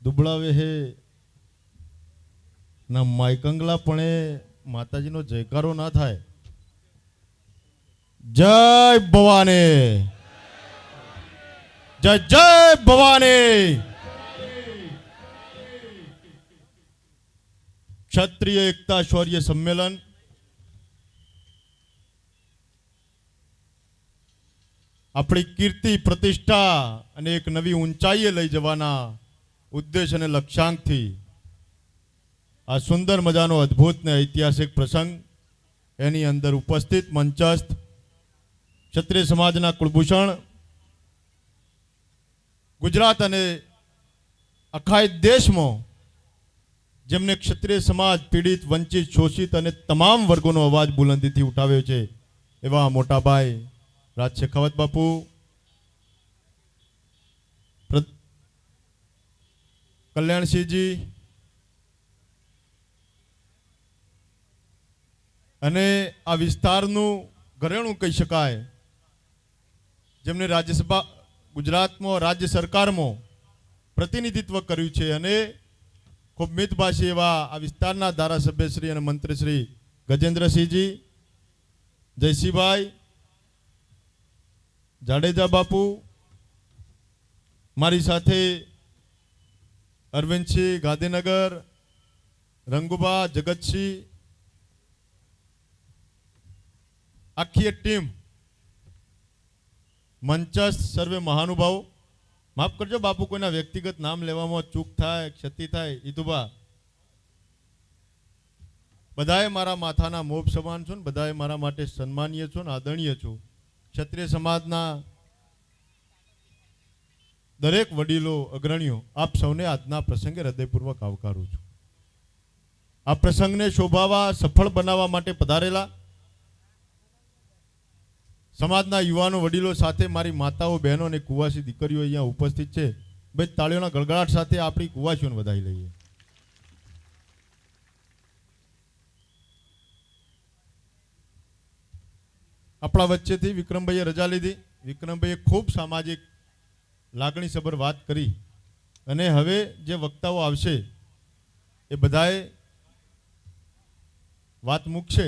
દુબળાવે હે ના માયકંગલા પણ માતાજીનો જયકારો ના થાય. જય ભવાની, જય જય ભવાની. ક્ષત્રિય એકતા શૌર્ય સંમેલન આપણી કીર્તિ પ્રતિષ્ઠા અને એક નવી ઊંચાઈએ લઈ જવાના ઉદ્દેશ અને લક્ષ્યાંકથી આ સુંદર મજાનો અદ્ભુત ને ઐતિહાસિક પ્રસંગ એની અંદર ઉપસ્થિત મંચસ્થ ક્ષત્રિય સમાજના કુલભૂષણ, ગુજરાત અને આખા દેશમાં જેમને ક્ષત્રિય સમાજ પીડિત, વંચિત, શોષિત અને તમામ વર્ગોનો અવાજ બુલંદીથી ઉઠાવ્યો છે એવા મોટાભાઈ રાજ શેખાવત બાપુ, કલ્યાણસિંહજી અને આ વિસ્તારનું ઘરેણું કહી શકાય જેમને રાજ્યસભા ગુજરાતમાં રાજ્ય સરકારમાં પ્રતિનિધિત્વ કર્યું છે અને ખૂબ મિતભાષી એવા આ વિસ્તારના ધારાસભ્યશ્રી અને મંત્રીશ્રી ગજેન્દ્રસિંહજી, જયસિંહભાઈ, જાડેજા બાપુ, મારી સાથે અરવિંદસિંહ ગાંધીનગર, રંગુબા, જગતસિંહ, આખી એક ટીમ, મંચસ્થ સર્વે મહાનુભાવો. માફ કરજો બાપુ, કોઈના વ્યક્તિગત નામ લેવામાં ચૂક થાય, ક્ષતિ થાય, ઈતુબા. બધાએ મારા માથાના મોભ સમાન છો ને બધાએ મારા માટે સન્માનીય છો ને આદરણીય છો. ક્ષત્રિય સમાજના દરેક વડીલો, અગ્રણીઓ, આપ સૌને આજના પ્રસંગે હૃદયપૂર્વક આવકારું છું. આ પ્રસંગને શોભાવા, સફળ બનાવવા માટે પધારેલા સમાજના યુવાનો, વડીલો સાથે મારી માતાઓ, બહેનો અને કુવાસી દીકરીઓ અહીંયા ઉપસ્થિત છે. ભાઈ તાળીઓના ગળગડાટ સાથે આપણી કુવાસીઓને વધાવી લઈએ. આપણા વચ્ચેથી વિક્રમભાઈએ રજા લીધી. વિક્રમભાઈએ ખૂબ સામાજિક લાગણીસભર વાત કરી અને હવે જે વક્તાઓ આવશે એ બધાએ વાત મૂકશે,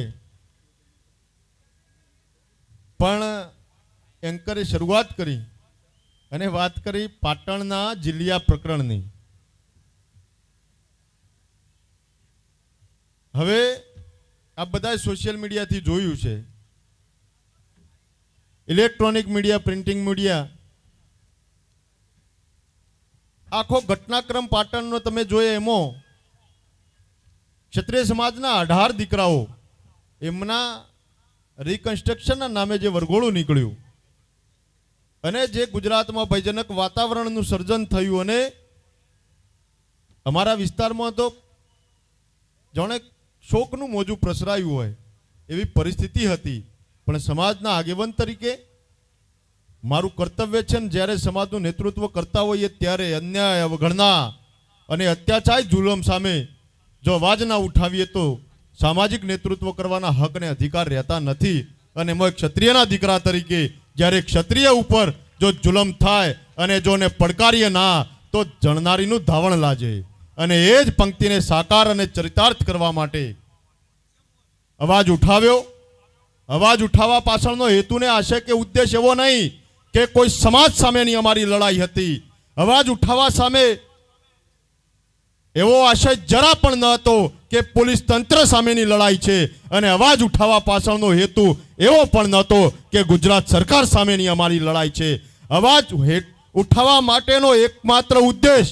પણ એન્કરે શરૂઆત કરી અને વાત કરી પાટણના જિલ્લિયા પ્રકરણની. હવે આ બધા સોશિયલ મીડિયાથી જોયું છે, ઇલેક્ટ્રોનિક મીડિયા, પ્રિન્ટિંગ મીડિયા, આખો ઘટનાક્રમ પાટણનો તમે જોયો એમાં ક્ષત્રિય સમાજના 18 દીકરાઓ એમના રિકન્સ્ટ્રક્શનના નામે જે વરઘોડું નીકળ્યું અને જે ગુજરાતમાં ભયજનક વાતાવરણનું સર્જન થયું અને અમારા વિસ્તારમાં તો જાણે શોકનું મોજું પ્રસરાયું હોય એવી પરિસ્થિતિ હતી. પણ સમાજના આગેવાન તરીકે મારું કર્તવ્ય છે ને જ્યારે સમાજનું નેતૃત્વ કરતા હોઈએ ત્યારે અન્યાય, અવગણના અને અત્યાચાર, જુલમ સામે જો અવાજ ના ઉઠાવીએ તો સામાજિક નેતૃત્વ કરવાના હક અને અધિકાર રહેતા નથી. અને મેં ક્ષત્રિયના દીકરા તરીકે જ્યારે ક્ષત્રિય ઉપર જો જુલમ થાય અને જો ને પડકારીએ ના તો જણનારીનું ધાવણ લાજે. અને એ જ પંક્તિને સાકાર અને ચરિતાર્થ કરવા માટે અવાજ ઉઠાવ્યો. અવાજ ઉઠાવવા પાછળનો હેતુને આશય કે ઉદ્દેશ એવો નહીં કે કોઈ સમાજ સામેની અમારી લડાઈ હતી. અવાજ ઉઠાવવા સામે એવો આશય જરા પણ ન હતો કે પોલીસ તંત્ર સામેની લડાઈ છે. અને અવાજ ઉઠાવવા પાછળનો હેતુ એવો પણ નહોતો કે ગુજરાત સરકાર સામેની અમારી લડાઈ છે. અવાજ ઉઠાવવા માટેનો એકમાત્ર ઉદ્દેશ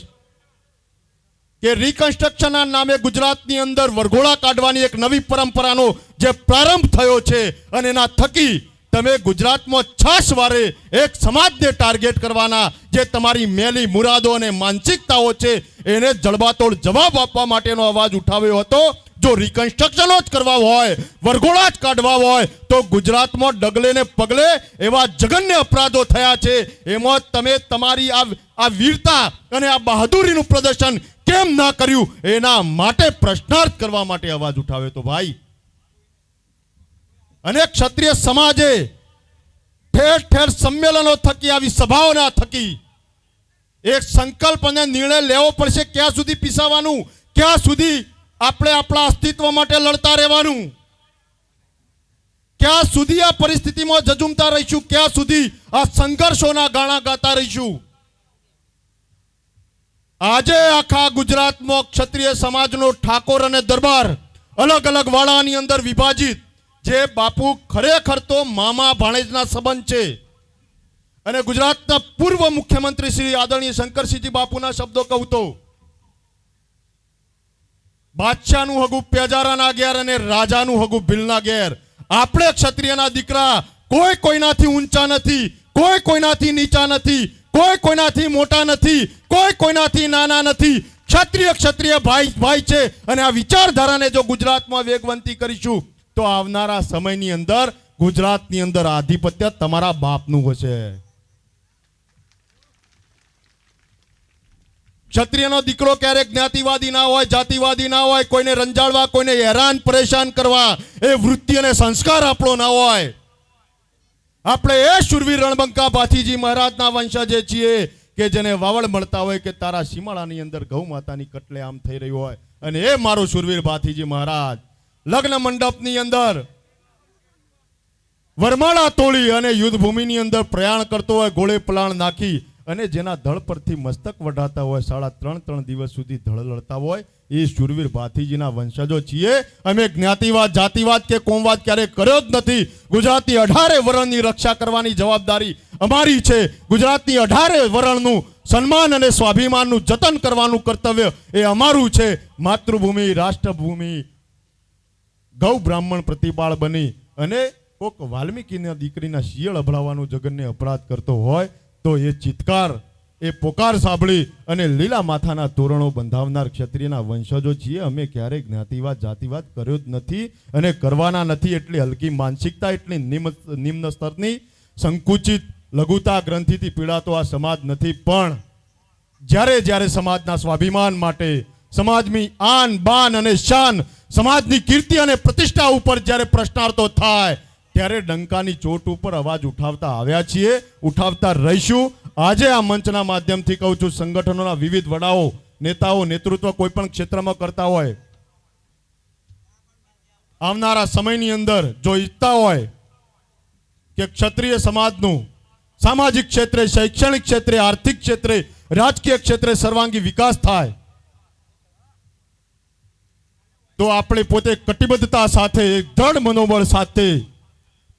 કે રિકન્સ્ટ્રક્શનના નામે ગુજરાતની અંદર વરઘોડા કાઢવાની એક નવી પરંપરાનો જે પ્રારંભ થયો છે અને એના થકી તમે ગુજરાતમાં 6 વારે એક સમાજને ટાર્ગેટ કરવાના જે તમારી મેલી મુરાદો અને માનસિકતાઓ છે એને જડબાતોડ જવાબ આપવા માટેનો અવાજ ઉઠાવ્યો હતો. જો રિકન્સ્ટ્રક્શનો જ કરવા હોય, વરઘોડા જ કાઢવા હોય તો ગુજરાતમાં ડગલે ને પગલે એવા જઘન્ય અપરાધો થયા છે. એમાં તમે તમારી આ વીરતા અને આ બહાદુરીનું પ્રદર્શન કેમ ના કર્યું એના માટે પ્રશ્નાર્થ કરવા માટે અવાજ ઉઠાવ્યો તો ભાઈ. અને ક્ષત્રિય સમાજે ઠેર ઠેર સંમેલનો થકી, આવી સભાઓના થકી એક સંકલ્પ અને નિર્ણય લેવો પડશે. ક્યાં સુધી પીસાવાનું, ક્યાં સુધી આપણે આપણા અસ્તિત્વ માટે લડતા રહેવાનું, ક્યાં સુધી આ પરિસ્થિતિમાં ઝઝૂમતા રહીશું, ક્યાં સુધી આ સંઘર્ષોના ગાણા ગાતા રહીશું. આજે આખા ગુજરાતમાં ક્ષત્રિય સમાજનો ઠાકોર અને દરબાર અલગ અલગ વાળાની અંદર વિભાજિત, જે બાપુ ખરેખર તો મામા ભાણેજના સંબંધ છે. અને ગુજરાતના પૂર્વ મુખ્યમંત્રી શ્રી આદરણીય શંકરસિંહજી બાપુના શબ્દો કહું તો, બાદશાહનું હગું પેજારાના ઘેર અને રાજાનું હગું ભીલના ઘેર. આપણે ક્ષત્રિયના દીકરા કોઈ કોઈનાથી ઊંચા નથી, કોઈ કોઈનાથી નીચા નથી, કોઈ કોઈનાથી મોટા નથી, કોઈ કોઈનાથી નાના નથી. ક્ષત્રિય ક્ષત્રિય ભાઈ ભાઈ છે. અને આ વિચારધારાને જો ગુજરાતમાં વેગવંતી કરીશું તો આવનારા સમયની અંદર ગુજરાતની અંદર આધિપત્ય તમારા બાપનું હશે. ક્ષત્રિયનો દીકરો ક્યારેક જ્ઞાતિવાદી ના હોય, જાતિવાદી ના હોય, કોઈને રંજાડવા, કોઈને હેરાન પરેશાન કરવા એ વૃત્તિ અને સંસ્કાર આપણો ના હોય. આપણે એ શુરવીર રણબંકા ભાથીજી મહારાજના વંશજે છીએ કે જેને વાવડ મળતા હોય કે તારા સીમાડાની અંદર ગૌ માતાની કટલે આમ થઈ રહ્યું હોય. અને એ મારો શુરવીર ભાથીજી મહારાજ લગ્ન મંડપની અંદર વરમાળા તોડી અને યુદ્ધ ભૂમિની અંદર પ્રયાણ કરતો હોય, ગોળે પલાણ નાખી, અને જેના ધળ પરથી મસ્તક વઢાતા હોય, 3.5 દિવસ સુધી ધળ લડતા હોય, એ શુરવીર ભાથીજીના વંશજો છીએ. અમે જ્ઞાતિવાદ, જાતિવાદ કે કોમવાદ ક્યારે કર્યો જ નથી. ગુજરાતની 18 વરણની રક્ષા કરવાની જવાબદારી અમારી છે. ગુજરાતની 18 વરણનું સન્માન અને સ્વાભિમાનનું જતન કરવાનું કર્તવ્ય એ અમારું છે. માતૃભૂમિ, રાષ્ટ્રભૂમિ, ગૌ બ્રાહ્મણ પ્રતિપાળ બની અને કોક વાલ્મીકીના દીકરીના શિયળ અભડાવવાનું જગનને અપરાધ કરતો હોય તો એ ચિત્કાર, એ પોકાર સાંભળી અને લીલા માથાના તોરણો બંધાવનાર ક્ષત્રિયના વંશજો છીએ. અમે ક્યારેય જ્ઞાતિવાદ, જાતિવાદ કર્યો જ નથી અને કરવાના નથી. એટલી હલકી માનસિકતા, એટલી નિમ્ન સ્તરની સંકુચિત લઘુતા ગ્રંથિથી પીડાતો આ સમાજ નથી. પણ જ્યારે જ્યારે સમાજના સ્વાભિમાન માટે, સમાજની આન બાન અને શાન, સમાજની કીર્તિ અને પ્રતિષ્ઠા ઉપર જ્યારે પ્રશ્નાર્થો થાય ત્યારે ડંકાની ચોટ ઉપર અવાજ ઉઠાવતા આવ્યા છીએ, ઉઠાવતા રહીશું. આજે આ મંચના માધ્યમથી કહું છું, સંગઠનોના વિવિધ વડાઓ, નેતાઓ, નેતૃત્વ કોઈ પણ ક્ષેત્રમાં કરતા હોય, આવનારા સમયની અંદર જો ઈચ્છતા હોય કે ક્ષત્રિય સમાજનું સામાજિક ક્ષેત્રે, શૈક્ષણિક ક્ષેત્રે, આર્થિક ક્ષેત્રે, રાજકીય ક્ષેત્રે સર્વાંગી વિકાસ થાય તો આપણે પોતે કટિબદ્ધતા સાથે, દ્રઢ મનોબળ સાથે,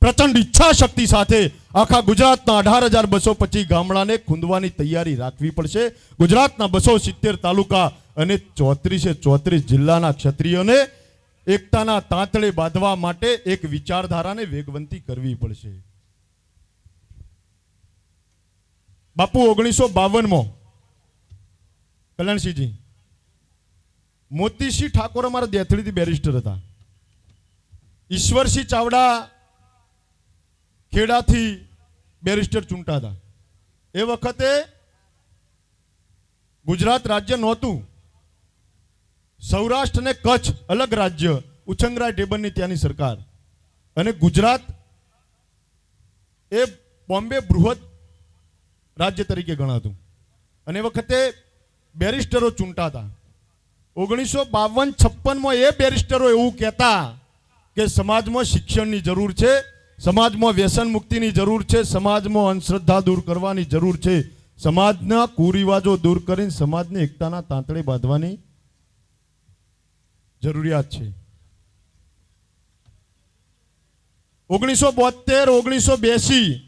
પ્રચંડ ઈચ્છા શક્તિ સાથે આખા ગુજરાતના 18,225 ગામડાને ખૂંદવાની તૈયારી રાખવી પડશે. ગુજરાતના 270 તાલુકા અને 34 જિલ્લાના ક્ષત્રિયોને એકતાના તાંતળે બાંધવા માટે એક વિચારધારાને વેગવંતી કરવી પડશે. બાપુ 1952માં કલ્યાણસિંહજી, મોતીસિંહ ઠાકોર અમારા દેથળીથી બેરિસ્ટર હતા. ઈશ્વરસિંહ ચાવડા ખેડાથી બેરિસ્ટર ચૂંટા હતા. એ વખતે ગુજરાત રાજ્ય નહોતું. સૌરાષ્ટ્ર અને કચ્છ અલગ રાજ્ય, ઉછંગરાય ટેબલની ત્યાંની સરકાર, અને ગુજરાત એ બોમ્બે બૃહદ રાજ્ય તરીકે ગણાતું. અને એ વખતે બેરિસ્ટરો ચૂંટા હતા. 1952-56માં એ બેરિસ્ટરો એવું કહેતા કે સમાજમાં શિક્ષણની જરૂર છે, સમાજમાં વ્યસન મુક્તિની જરૂર છે, સમાજમાં અંધશ્રદ્ધા દૂર કરવાની જરૂર છે, સમાજના કુરિવાજો દૂર કરીને સમાજને એકતાના તાંતળે બાંધવાની જરૂરિયાત છે. 1972-1982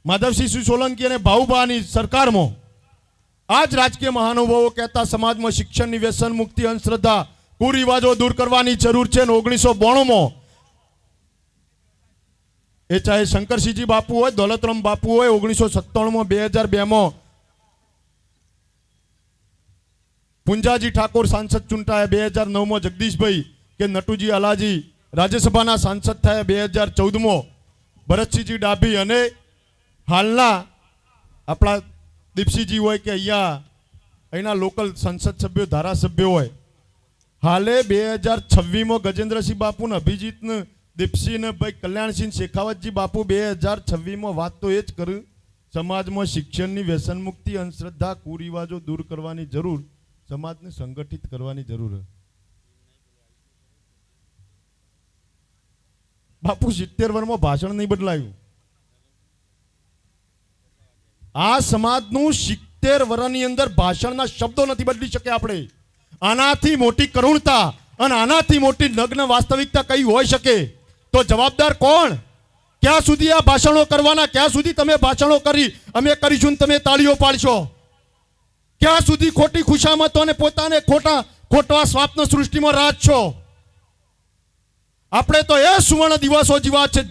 માધવસિંહ સોલંકી અને ભાઉભાની સરકારમાં આ જ રાજકીય મહાનુભાવો કહેતા સમાજમાં શિક્ષણની, વ્યસન મુક્તિ, અંધશ્રદ્ધા, કુરિવાજો દૂર કરવાની જરૂર છે. 1992માં એ ચાહે શંકરસિંહજી બાપુ હોય, દોલતરામ બાપુ હોય, 1997માં, 2002માં પુંજાજી ઠાકોર સાંસદ ચૂંટાયા, 2009માં જગદીશભાઈ કે નટુજી અલાજી રાજ્યસભાના સાંસદ થયા, 2014માં ભરતસિંહજી ડાભી અને હાલના આપણા દીપસિંહજી હોય કે અહીંના લોકલ સંસદ સભ્યો, ધારાસભ્યો હોય. હાલે 2026માં ગજેન્દ્રસિંહ બાપુ ને અભિજીત ને દીપસિંહ ને ભાઈ કલ્યાણસિંહ શેખાવતજી બાપુ 2026માં વાત તો એ જ કર્યું સમાજમાં શિક્ષણની વ્યસન મુક્તિ, અંધશ્રદ્ધા, કુરિવાજો દૂર કરવાની જરૂર, સમાજને સંગઠિત કરવાની જરૂર છે. બાપુ 70 વર્ષમાં ભાષણ નહીં બદલાયું. આ સમાજનું 70 વર્ષની અંદર ભાષણના શબ્દો નથી બદલી શકે આપણે. આનાથી મોટી કરુણતા અને આનાથી મોટી નગ્ન વાસ્તવિકતા કઈ હોઈ શકે? તો જવાબદાર કોણ? ક્યાં સુધી આ ભાષણો કરવાના? ક્યાં સુધી તમે ભાષણો કરી અમે કરીશું ને તમે તાળીઓ પાડશો? ક્યાં સુધી ખોટી ખુશામતો અને પોતાને ખોટા સ્વાપ્ન સૃષ્ટિમાં રાખશો? આપણે તો એ સુવર્ણ દિવસો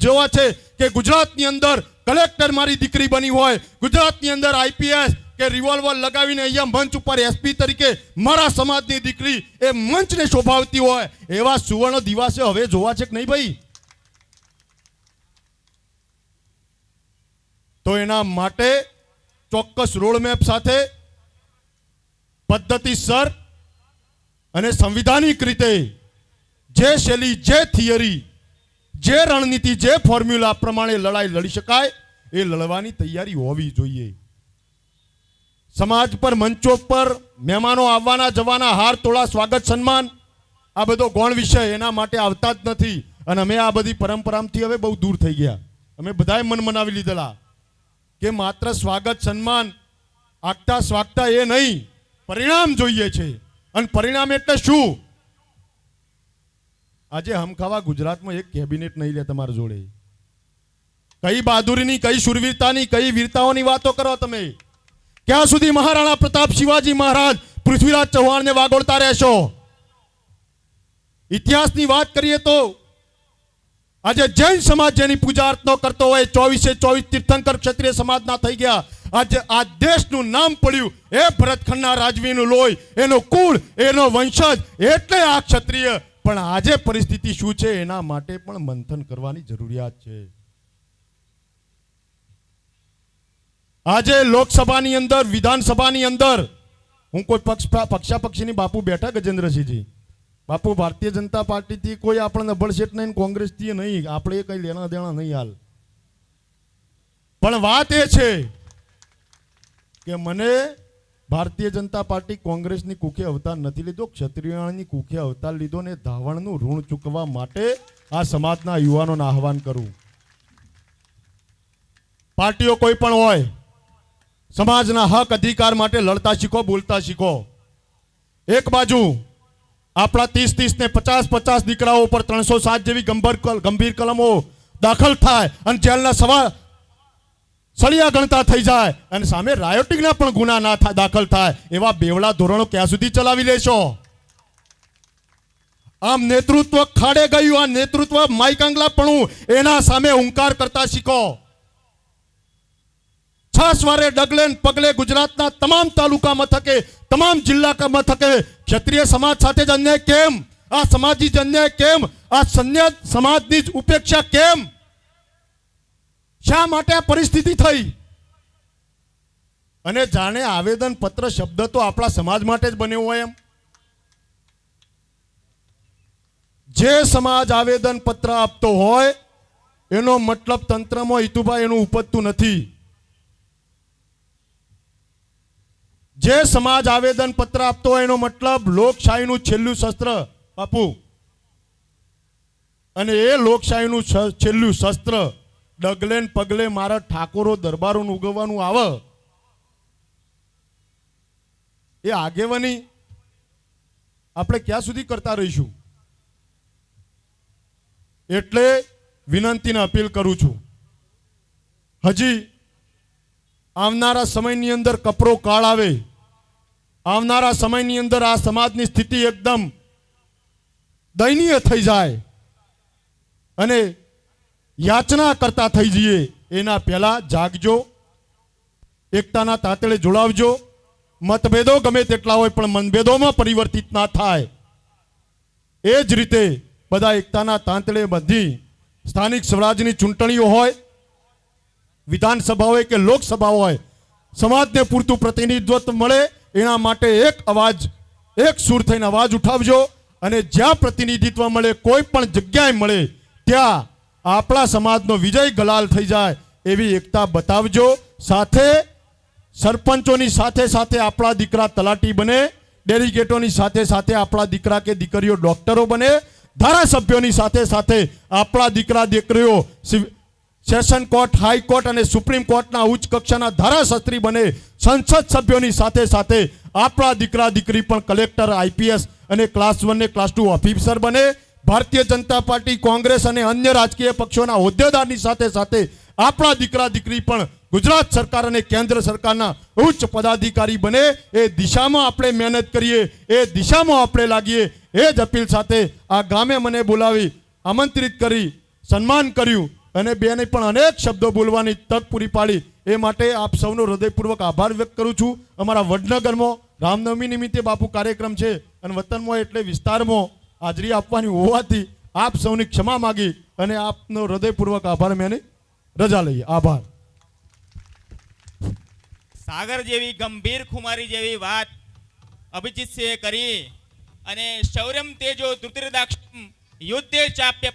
જોવા છે કે ગુજરાતની અંદર કલેક્ટર મારી દીકરી બની હોય, ગુજરાતની અંદર આઈપીએસ કે રિવોલ્વર લગાવીને અહીંયા મંચ ઉપર એસપી તરીકે મારા સમાજની દીકરી એ મંચને શોભાવતી હોય, એવા સુવર્ણ દિવસે હવે જોવા છે કે નહીં ભાઈ? તો એના માટે ચોક્કસ રોડમેપ સાથે પદ્ધતિસર અને સંવિધાનિક રીતે જે શૈલી, જે થિયરી, જે રણનીતિ, જે ફોર્મ્યુલા પ્રમાણે લડાઈ લડી શકાય એ લડવાની તૈયારી હોવી જોઈએ. સમાજ પર મંચો પર મહેમાનો આવવાના જવાના, હાર તોળા, સ્વાગત સન્માન, આ બધો ગૌણ વિષય, એના માટે આવતા જ નથી. અને અમે આ બધી પરંપરાથી હવે બહુ દૂર થઈ ગયા. અમે બધાએ મન મનાવી લીધેલા કે માત્ર સ્વાગત સન્માન, આગતા સ્વાગતા એ નહીં, પરિણામ જોઈએ છે. અને પરિણામ એટલે શું? આજે હમખાવા ગુજરાતમાં એક કેબિનેટ નહીં લે તમારા જોડે. કઈ બહાદુરીની, કઈ શુરવીરતાની, કઈ વીરતાઓની વાતો કરો તમે? ક્યાં સુધી મહારાણા પ્રતાપ, શિવાજી મહારાજ, પૃથ્વીરાજ ચૌહાણને વાગોળતા રહેશો? ઇતિહાસની વાત કરીએ તો આજે જૈન સમાજ જેની પૂજા અર્ચના કરતો હોય, 24 તીર્થંકર ક્ષત્રિય સમાજના થઈ ગયા. આજે આ દેશનું નામ પડ્યું એ ભરતખંડના રાજવીનું લોહી, એનો કુળ, એનો વંશજ, એટલે આ ક્ષત્રિય. પણ આજે પરિસ્થિતિ શું છે એના માટે પણ મંથન કરવાની જરૂરિયાત છે. આજે લોકસભાની અંદર, વિધાનસભાની અંદર, હું કોઈ પક્ષાપક્ષીની બાપુ બેઠા ગજેન્દ્રસિંહજી, બાપુ ભારતીય જનતા પાર્ટીથી કોઈ આપણને નબળશેઠ નહીં, કોંગ્રેસથી નહીં, આપણે કઈ લેણા દેણા નહીં હાલ. પણ વાત એ છે કે મને ભારતીય જનતા પાર્ટી કોંગ્રેસની કુખે અવતાર નથી લીધો, ક્ષત્રિયોની કુખે અવતાર લીધો ને ધાવણનું ઋણ ચૂકવવા માટે આ સમાજના યુવાનોને આહવાન કરું. પાર્ટીઓ કોઈ પણ હોય, સમાજના હક અધિકાર માટે લડતા શીખો, બોલતા શીખો. એક બાજુ આપણા 30 ને 50 દીકરાઓ પર 307 જેવી ગંભીર કલમો દાખલ થાય અને જેલના સળિયા ગણતા થઈ જાય, અને સામે રાયોટિંગના પણ ગુના ના દાખલ થાય, એવા બેવડા ધોરણો ક્યાં સુધી ચલાવી લેશો? આમ નેતૃત્વ ખાડે ગયું. આ નેતૃત્વ માઈકાંગલાપણું, એના સામે હુંકાર કરતા શીખો. છાસવારે ડગલે પગલે ગુજરાતના તમામ તાલુકા મથકે, તમામ જિલ્લા મથકે ક્ષત્રિય સમાજ સાથે જ અન્યાય કેમ? આ સમાજી જ અન્યાય કેમ? આ સમાજની જ ઉપેક્ષા કેમ? શા માટે આ પરિસ્થિતિ થઈ? અને જાણે આવેદન પત્ર શબ્દ તો આપણા સમાજ માટે જ બન્યો હોય એમ. જે સમાજ આવેદન પત્ર આપતો હોય એનો મતલબ તંત્રમાં હિતુભાઈ એનું ઉપજતું નથી. જે સમાજ આવેદન પત્ર આપતો હોય એનો મતલબ લોકશાહીનું છેલ્લું શસ્ત્ર બાપુ, અને એ લોકશાહીનું છેલ્લું શસ્ત્ર ડગલે પગલે મારા ઠાકોરો દરબારોનું ઉગવવાનું આવે, એ આગેવાની આપણે ક્યાં સુધી કરતા રહીશું? એટલે વિનંતીને અપીલ કરું છું, હજી આવનારા સમયની અંદર કપરો કાળ આવે, આવનારા સમયની અંદર આ સમાજની સ્થિતિ એકદમ દયનીય થઈ જાય અને યાચના કરતા થઈ જઈએ, એના પહેલા જાગજો, એકતાના તાંતળે જોડાવજો. મતભેદો ગમે તેટલા હોય પણ મનભેદોમાં પરિવર્તિત ના થાય. એ જ રીતે બધા એકતાના તાંતળે બધી સ્થાનિક સ્વરાજની ચૂંટણીઓ હોય, વિધાનસભા હોય કે લોકસભા હોય, સમાજને પૂરતું પ્રતિનિધિત્વ મળે એના માટે એક અવાજ, એક સૂર થઈને અવાજ ઉઠાવજો. અને જ્યાં પ્રતિનિધિત્વ મળે, કોઈ પણ જગ્યાએ મળે, ત્યાં આપણા સમાજનો વિજય ગલાલ થઈ જાય એવી એકતા બતાવજો. સાથે સરપંચોની સાથે સાથે આપણા દીકરા તલાટી બને, ડેલિગેટોની સાથે સાથે આપણા દીકરા કે દીકરીઓ ડોક્ટરો બને, ધારાસભ્યોની સાથે સાથે આપણા દીકરા દીકરીઓ સેશન કોર્ટ, હાઈકોર્ટ અને સુપ્રીમ કોર્ટના ઉચ્ચ કક્ષાના ધારાશાસ્ત્રી બને, સંસદ સભ્યોની સાથે સાથે આપણા દીકરા દીકરી પણ કલેક્ટર, આઈપીએસ અને ક્લાસ 1 ને ક્લાસ 2 ઓફિસર બને. ભારતીય જનતા પાર્ટી, કોંગ્રેસ અને અન્ય રાજકીય પક્ષોના હોદ્દેદારની સાથે સાથે આપણા દીકરા દીકરી પણ ગુજરાત સરકાર અને કેન્દ્ર સરકારના ઉચ્ચ પદાધિકારી બને. એ દિશામાં આપણે મહેનત કરીએ, એ દિશામાં આપણે લાગીએ. એ જ અપીલ સાથે આ ગામે મને બોલાવી, આમંત્રિત કરી, સન્માન કર્યું અને બેને પણ અનેક શબ્દો બોલવાની તક પૂરી પાડી. એ માટે આપ સૌનો હૃદયપૂર્વક આભાર વ્યક્ત કરું છું. અમારા વડનગરમાં રામનવમી નિમિત્તે બાપુ કાર્યક્રમ છે અને વતનમાં એટલે વિસ્તારમાં હાજરી આપવાની હોવાથી આપ સૌની ક્ષમા માગી અને આપનો હૃદયપૂર્વક આભાર મેં રજા લઈએ. આભાર. સાગર જેવી ગંભીર ખુમારી જેવી વાત અભિજીતસિંહે કરી અને શૌર્યમ તેજો ધૃતિર્દાક્ષમ યુદ્ધે ચાપ્ય